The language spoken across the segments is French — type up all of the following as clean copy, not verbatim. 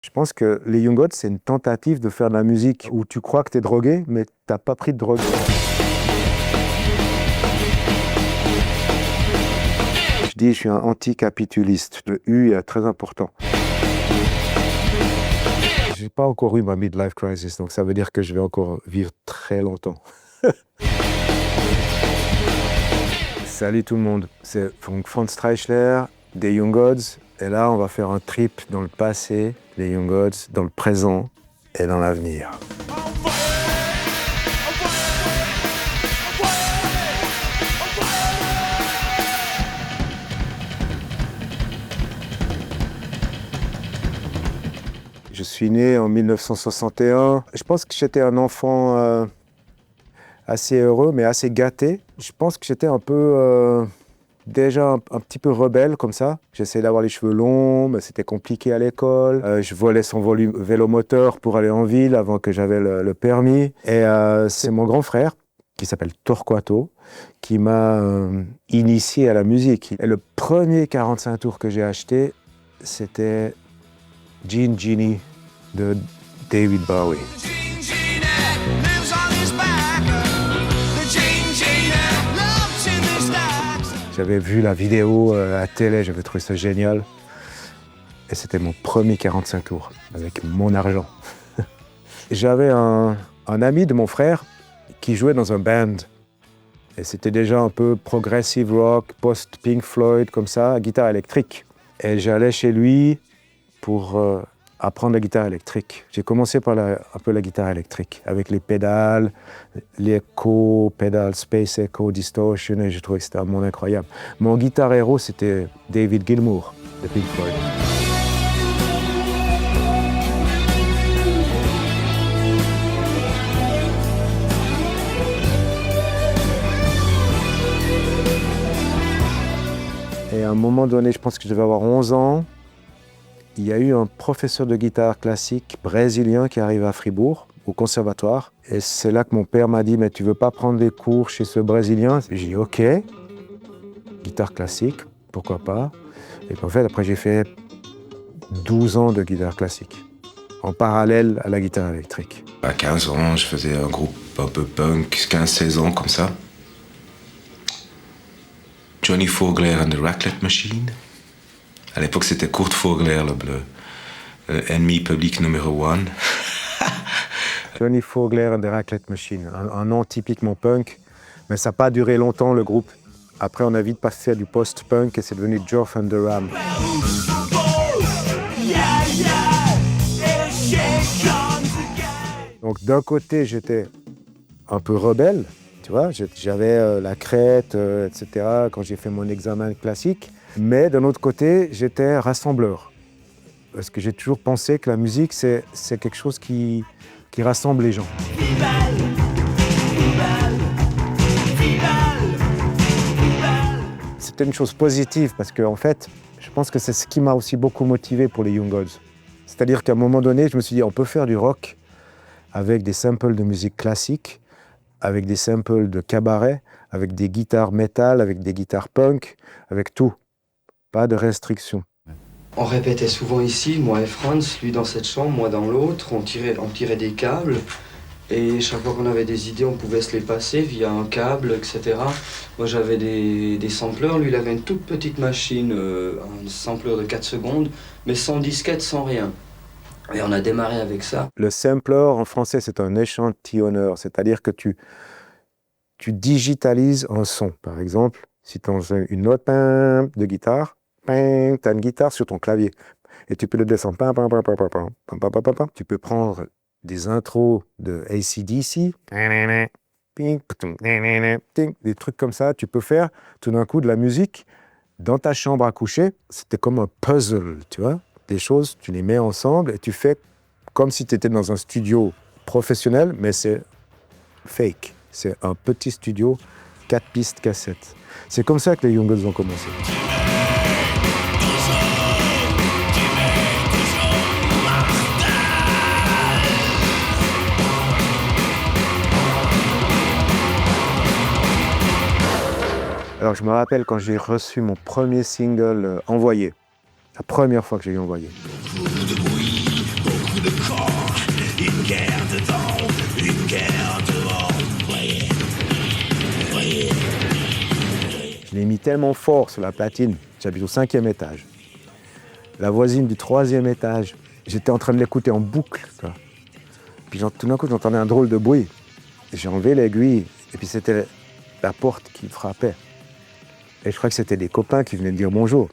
Je pense que les Young Gods, c'est une tentative de faire de la musique où tu crois que tu es drogué, mais tu n'as pas pris de drogue. Je dis, je suis un anticapituliste. Le U est très important. Je n'ai pas encore eu ma midlife crisis, donc ça veut dire que je vais encore vivre très longtemps. Salut tout le monde, c'est Franz Streichler, des Young Gods. Et là, on va faire un trip dans le passé, les Young Gods, dans le présent et dans l'avenir. Je suis né en 1961. Je pense que j'étais un enfant assez heureux, mais assez gâté. Je pense que j'étais un peu... déjà un petit peu rebelle comme ça. J'essayais d'avoir les cheveux longs, mais c'était compliqué à l'école. Je volais son vélomoteur pour aller en ville avant que j'avais le permis. Et c'est mon grand frère, qui s'appelle Torquato, qui m'a initié à la musique. Et le premier 45 tours que j'ai acheté, c'était Jean Genie de David Bowie. J'avais vu la vidéo à la télé, j'avais trouvé ça génial. Et c'était mon premier 45 tours, avec mon argent. J'avais un ami de mon frère qui jouait dans un band. Et c'était déjà un peu progressive rock, post-Pink Floyd, comme ça, guitare électrique. Et j'allais chez lui pour apprendre la guitare électrique. J'ai commencé par un peu la guitare électrique, avec les pédales, l'écho, pédale Space Echo, Distortion, et je trouvais que c'était un monde incroyable. Mon guitare héros, c'était David Gilmour, de Pink Floyd. Et à un moment donné, je pense que je devais avoir 11 ans, il y a eu un professeur de guitare classique brésilien qui arrive à Fribourg, au conservatoire. Et c'est là que mon père m'a dit « Mais tu veux pas prendre des cours chez ce Brésilien ?» J'ai dit « Ok, guitare classique, pourquoi pas ?» Et en fait, après, j'ai fait 12 ans de guitare classique, en parallèle à la guitare électrique. À 15 ans, je faisais un groupe un peu punk, 15-16 ans comme ça. Johnny Fogler and the Raclette Machine. À l'époque, c'était Kurt Vogler, l'ennemi public numéro 1. Johnny Fogler and the Raclette Machine, un nom typiquement punk, mais ça n'a pas duré longtemps le groupe. Après, on a vite passé à du post-punk et c'est devenu Geoff and the Ram. Donc d'un côté, j'étais un peu rebelle, tu vois, j'avais la crête, etc. quand j'ai fait mon examen classique. Mais d'un autre côté, j'étais rassembleur. Parce que j'ai toujours pensé que la musique, c'est quelque chose qui rassemble les gens. C'était une chose positive parce qu'en fait, je pense que c'est ce qui m'a aussi beaucoup motivé pour les Young Gods. C'est-à-dire qu'à un moment donné, je me suis dit, on peut faire du rock avec des samples de musique classique, avec des samples de cabaret, avec des guitares métal, avec des guitares punk, avec tout. Pas de restrictions. On répétait souvent ici, moi et Franz, lui dans cette chambre, moi dans l'autre, on tirait des câbles et chaque fois qu'on avait des idées, on pouvait se les passer via un câble, etc. Moi j'avais des sampleurs, lui il avait une toute petite machine, un sampler de 4 secondes, mais sans disquette, sans rien. Et on a démarré avec ça. Le sampler en français c'est un échantillonneur, c'est-à-dire que tu digitalises un son. Par exemple, si tu as une note de guitare, tu as une guitare sur ton clavier et tu peux le descendre. Tu peux prendre des intros de AC/DC, des trucs comme ça. Tu peux faire tout d'un coup de la musique dans ta chambre à coucher. C'était comme un puzzle, tu vois. Des choses, tu les mets ensemble et tu fais comme si tu étais dans un studio professionnel, mais c'est fake. C'est un petit studio, 4 pistes cassettes. C'est comme ça que les Young Gods ont commencé. Alors je me rappelle quand j'ai reçu mon premier single envoyé, la première fois que j'ai eu envoyé. tellement fort sur la platine. J'habite au 5e étage. La voisine du 3e étage, j'étais en train de l'écouter en boucle, quoi. Puis tout d'un coup, j'entendais un drôle de bruit. J'ai enlevé l'aiguille, et puis c'était la porte qui frappait. Et je crois que c'était des copains qui venaient me dire bonjour.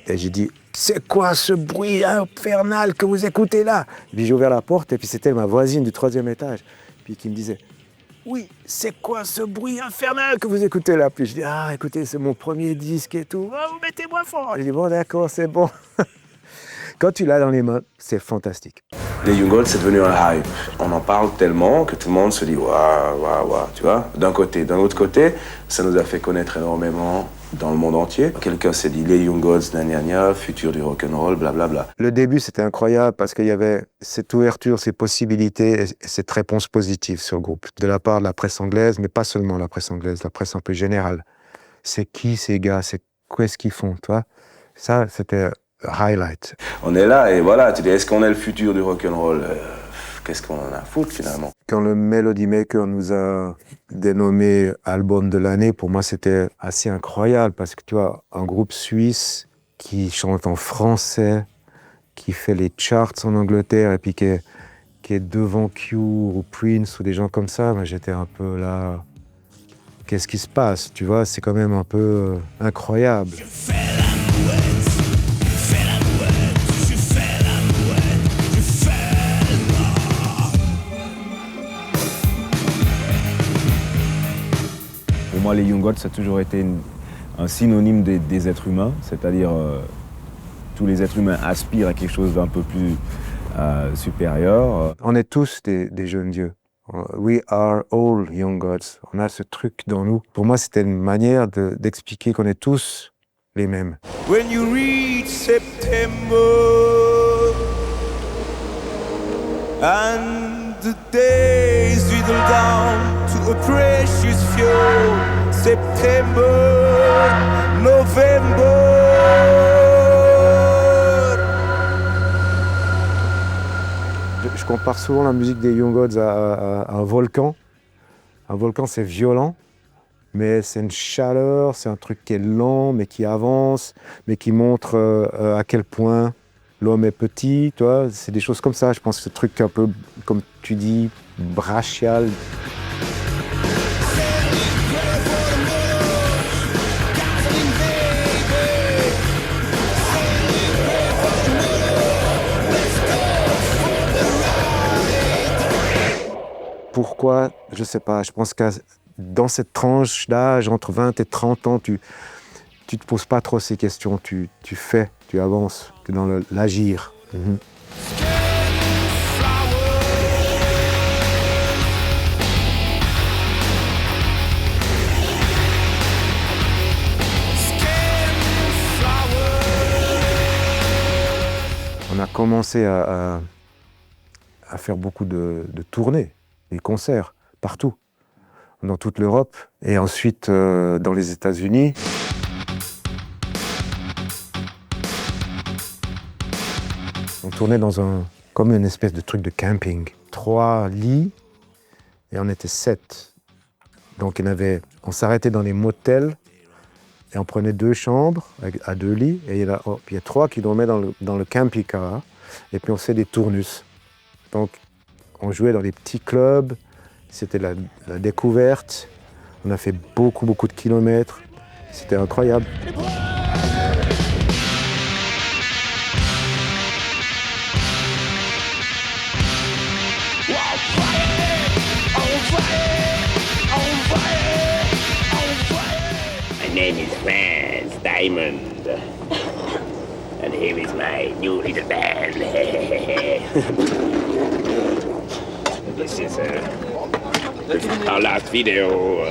Et j'ai dit, c'est quoi ce bruit infernal que vous écoutez là? Et puis j'ai ouvert la porte, et puis c'était ma voisine du 3e étage, puis qui me disait, oui, c'est quoi ce bruit infernal que vous écoutez là? Puis je dis, ah, écoutez, c'est mon premier disque et tout. Oh, vous mettez moins fort. Je dis, bon, d'accord, c'est bon. Quand tu l'as dans les mains, c'est fantastique. Les Young Gods, c'est devenu un hype. On en parle tellement que tout le monde se dit waouh, waouh, waouh, tu vois, d'un côté. D'un autre côté, ça nous a fait connaître énormément dans le monde entier. Quelqu'un s'est dit les Young Gods, gna gna gna, futur du rock'n'roll, blablabla. Le début, c'était incroyable parce qu'il y avait cette ouverture, ces possibilités et cette réponse positive sur le groupe, de la part de la presse anglaise, mais pas seulement la presse anglaise, la presse un peu générale. C'est qui ces gars? Qu'est-ce qu'ils font, toi? Ça, c'était highlight. On est là et voilà, tu dis, est-ce qu'on est le futur du rock'n'roll? Qu'est-ce qu'on en a à foutre finalement? Quand le Melody Maker nous a dénommé album de l'année, pour moi c'était assez incroyable parce que tu vois, un groupe suisse qui chante en français, qui fait les charts en Angleterre et puis qui est devant Cure ou Prince ou des gens comme ça, moi j'étais un peu là, qu'est-ce qui se passe? Tu vois, c'est quand même un peu incroyable. Pour moi, les Young Gods, ça a toujours été un synonyme des êtres humains, c'est-à-dire tous les êtres humains aspirent à quelque chose d'un peu plus supérieur. On est tous des jeunes dieux. We are all young gods. On a ce truc dans nous. Pour moi, c'était une manière d'expliquer qu'on est tous les mêmes. When you reach September and the days dwindle down to a precious few, September, November. Je compare souvent la musique des Young Gods à un volcan. Un volcan, c'est violent, mais c'est une chaleur, c'est un truc qui est lent, mais qui avance, mais qui montre à quel point l'homme est petit, tu vois. C'est des choses comme ça, je pense que ce truc un peu, comme tu dis, brachial. Pourquoi? Je sais pas. Je pense que dans cette tranche d'âge, entre 20 et 30 ans, tu te poses pas trop ces questions. Tu fais, tu avances, tu es dans l'agir. On a commencé à faire beaucoup de tournées. Des concerts partout, dans toute l'Europe et ensuite dans les États-Unis. On tournait comme une espèce de truc de camping. 3 lits et on était 7. Donc on s'arrêtait dans les motels et on prenait 2 chambres à 2 lits et il y a 3 qui dormaient dans le camping-car et puis on faisait des tournus. Donc on jouait dans des petits clubs, c'était la découverte. On a fait beaucoup de kilomètres. C'était incroyable. My name is Franz Diamond, and here is my new little band. This is our last video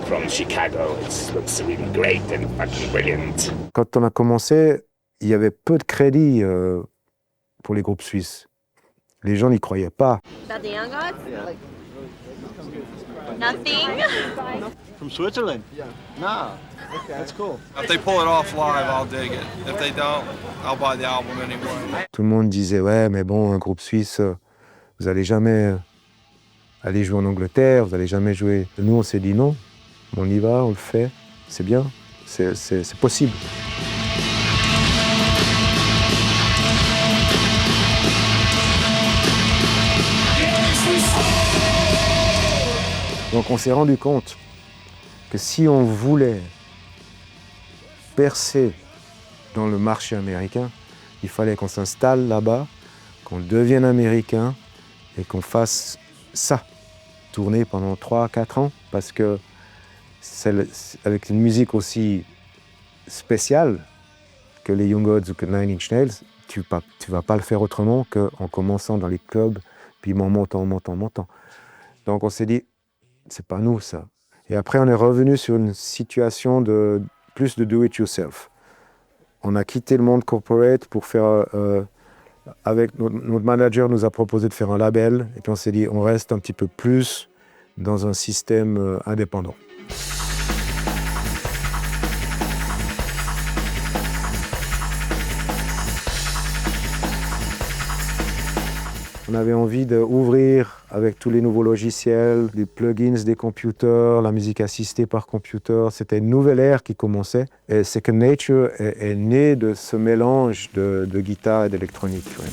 from Chicago. It looks really great and fucking brilliant. Quand on a commencé, il y avait peu de crédit pour les groupes suisses. Les gens n'y croyaient pas. About the Young Gods? Nothing? From Switzerland? Nah, that's cool. If they pull it off live, I'll dig it. If they don't, I'll buy the album anyway. Tout le monde disait, ouais, mais bon, un groupe suisse, vous allez jamais aller jouer en Angleterre, vous allez jamais jouer. Nous, on s'est dit non, on y va, on le fait, c'est bien, c'est possible. Donc on s'est rendu compte que si on voulait percer dans le marché américain, il fallait qu'on s'installe là-bas, qu'on devienne américain et qu'on fasse ça, tourner pendant 3-4 ans, parce que avec une musique aussi spéciale que les Young Gods ou que Nine Inch Nails, tu vas pas le faire autrement qu'en commençant dans les clubs, puis en montant. Donc on s'est dit, c'est pas nous ça. Et après on est revenu sur une situation de plus de do-it-yourself. On a quitté le monde corporate pour faire, avec notre manager nous a proposé de faire un label, et puis on s'est dit, on reste un petit peu plus dans un système indépendant. On avait envie d'ouvrir avec tous les nouveaux logiciels, les plugins des computers, la musique assistée par computer. C'était une nouvelle ère qui commençait. Et Second Nature est né de ce mélange de guitare et d'électronique. Ouais.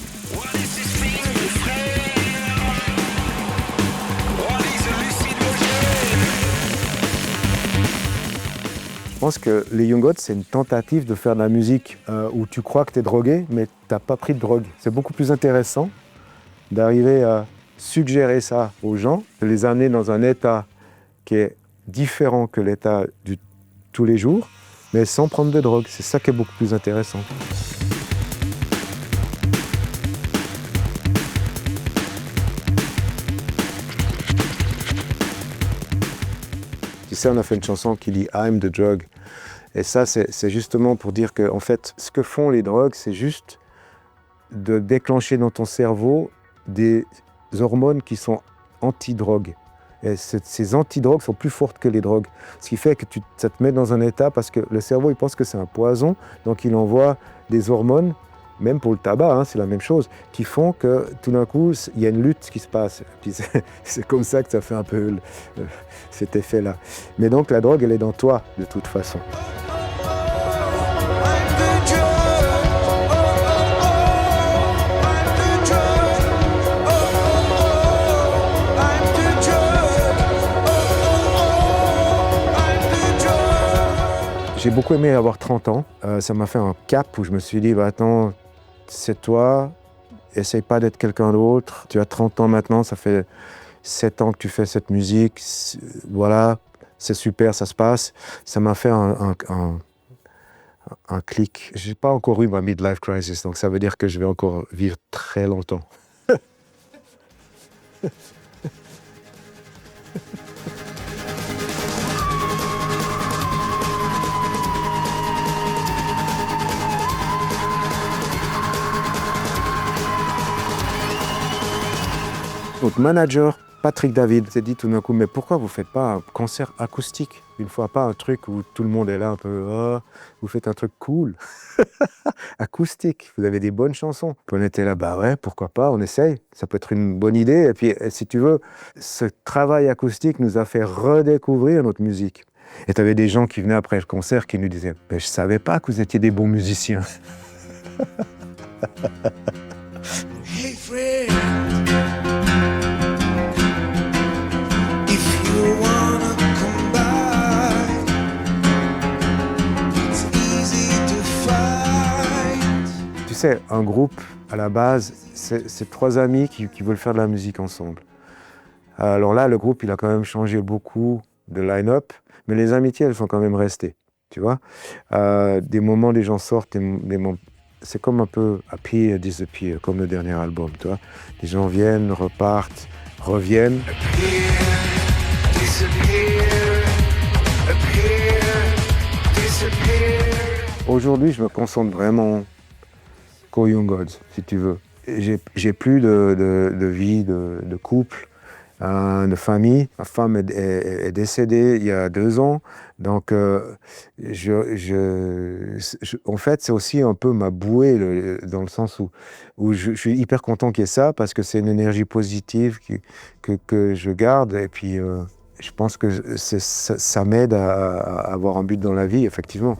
Je pense que les Young Gods, c'est une tentative de faire de la musique où tu crois que tu es drogué, mais tu n'as pas pris de drogue. C'est beaucoup plus intéressant d'arriver à suggérer ça aux gens, de les amener dans un état qui est différent que l'état de tous les jours, mais sans prendre de drogue. C'est ça qui est beaucoup plus intéressant. Tu sais, on a fait une chanson qui dit « I'm the drug ». Et ça, c'est justement pour dire que, en fait, ce que font les drogues, c'est juste de déclencher dans ton cerveau des hormones qui sont anti-drogue. Et ces anti-drogues sont plus fortes que les drogues. Ce qui fait que ça te met dans un état, parce que le cerveau, il pense que c'est un poison, donc il envoie des hormones, même pour le tabac, hein, c'est la même chose, qui font que tout d'un coup, il y a une lutte qui se passe. Puis c'est comme ça que ça fait un peu cet effet-là. Mais donc la drogue, elle est dans toi, de toute façon. J'ai beaucoup aimé avoir 30 ans. Ça m'a fait un cap où je me suis dit, attends, c'est toi, essaye pas d'être quelqu'un d'autre. Tu as 30 ans maintenant, ça fait 7 ans que tu fais cette musique. Voilà, c'est super, ça se passe. Ça m'a fait un clic. J'ai pas encore eu ma midlife crisis, donc ça veut dire que je vais encore vivre très longtemps. Notre manager, Patrick David, s'est dit tout d'un coup, mais pourquoi vous ne faites pas un concert acoustique une fois, pas un truc où tout le monde est là un peu, vous faites un truc cool, acoustique, vous avez des bonnes chansons. Puis on était là, bah ouais, pourquoi pas, on essaye, ça peut être une bonne idée. Et puis, si tu veux, ce travail acoustique nous a fait redécouvrir notre musique. Et tu avais des gens qui venaient après le concert qui nous disaient, je ne savais pas que vous étiez des bons musiciens. Hey Fred. Tu sais, un groupe, à la base, c'est 3 amis qui veulent faire de la musique ensemble. Alors là, le groupe, il a quand même changé beaucoup de line-up, mais les amitiés, elles sont quand même restées, tu vois. Des moments, les gens sortent, c'est comme un peu appear, disappear, comme le dernier album, tu vois. Les gens viennent, repartent, reviennent. Aujourd'hui, je me concentre vraiment qu'aux Young Gods, si tu veux. J'ai plus de vie, de couple, de famille. Ma femme est décédée il y a 2 ans. Donc, en fait, c'est aussi un peu ma bouée, dans le sens où je suis hyper content qu'il y ait ça, parce que c'est une énergie positive que je garde. Et puis je pense que ça m'aide à avoir un but dans la vie, effectivement.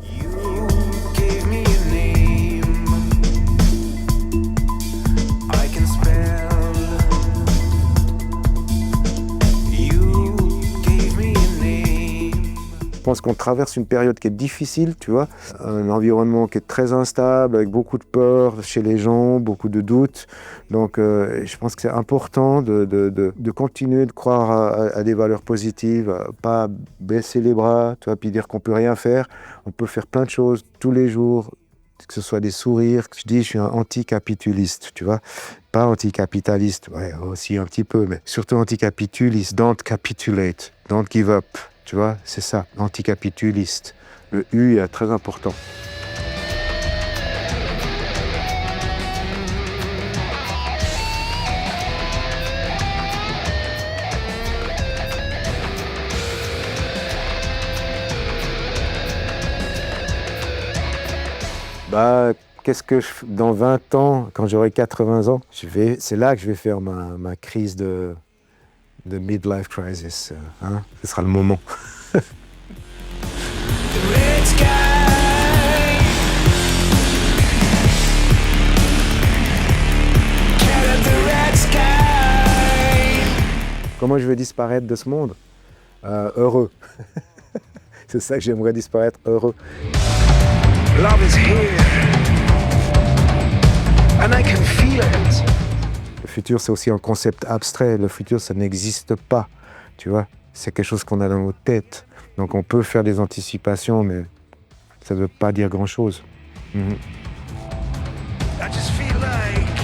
Je pense qu'on traverse une période qui est difficile, tu vois, un environnement qui est très instable, avec beaucoup de peur chez les gens, beaucoup de doutes. Donc je pense que c'est important de continuer de croire à des valeurs positives, pas baisser les bras, tu vois, puis dire qu'on peut rien faire. On peut faire plein de choses tous les jours, que ce soit des sourires. Je dis, je suis un anticapitaliste, tu vois, pas anticapitaliste, ouais, aussi un petit peu, mais surtout anticapitaliste. Don't capitulate, don't give up. Tu vois, c'est ça, anticapitaliste. Le U est très important. Qu'est-ce que dans 20 ans, quand j'aurai 80 ans, c'est là que je vais faire ma crise de midlife crisis. Hein? Ce sera le moment. Comment je vais disparaître de ce monde? Heureux. C'est ça que j'aimerais disparaître, heureux. Love is here. And I can feel it. Le futur, c'est aussi un concept abstrait. Le futur, ça n'existe pas, tu vois. C'est quelque chose qu'on a dans nos têtes. Donc on peut faire des anticipations, mais ça ne veut pas dire grand-chose. I just feel like